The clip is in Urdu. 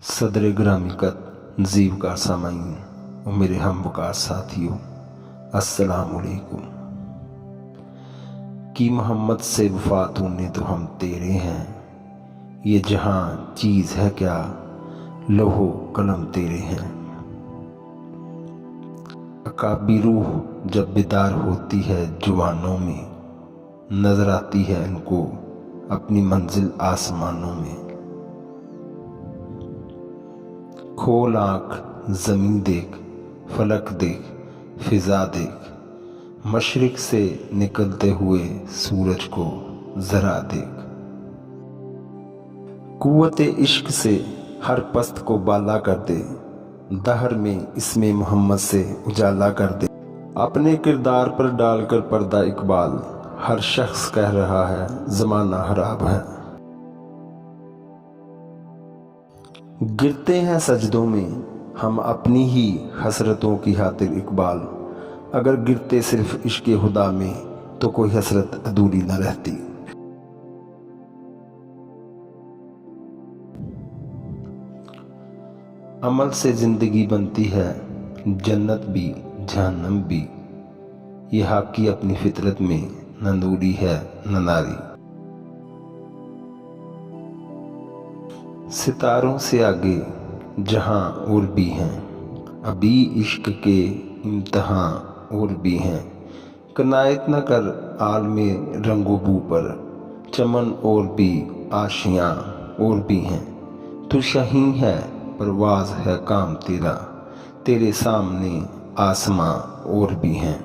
صدر گرامی قد زیب کا سامعین اور میرے ہم وقار ساتھیوں، السلام علیکم۔ کی محمد سے وفا تو نے تو ہم تیرے ہیں، یہ جہاں چیز ہے کیا لوح و قلم تیرے ہیں۔ عقابی روح جب بیدار ہوتی ہے جوانوں میں، نظر آتی ہے ان کو اپنی منزل آسمانوں میں۔ کھول آنکھ زمین دیکھ، فلک دیکھ، فضا دیکھ، مشرق سے نکلتے ہوئے سورج کو ذرا دیکھ۔ قوت عشق سے ہر پست کو بالا کر دے، دہر میں اسم محمد سے اجالا کر دے۔ اپنے کردار پر ڈال کر پردہ اقبال، ہر شخص کہہ رہا ہے زمانہ خراب ہے۔ گرتے ہیں سجدوں میں ہم اپنی ہی حسرتوں کی خاطر اقبال، اگر گرتے صرف عشق خدا میں تو کوئی حسرت ادھوری نہ رہتی۔ عمل سے زندگی بنتی ہے جنت بھی جہنم بھی، یہ حق کی اپنی فطرت میں نہ نوری ہے نہ ناری۔ ستاروں سے آگے جہاں اور بھی ہیں، ابھی عشق کے امتحان اور بھی ہیں۔ کنایت نہ کر عالم رنگ و بو پر، چمن اور بھی آشیاں اور بھی ہیں۔ تو شاہین ہے پرواز ہے کام تیرا، تیرے سامنے آسماں اور بھی ہیں۔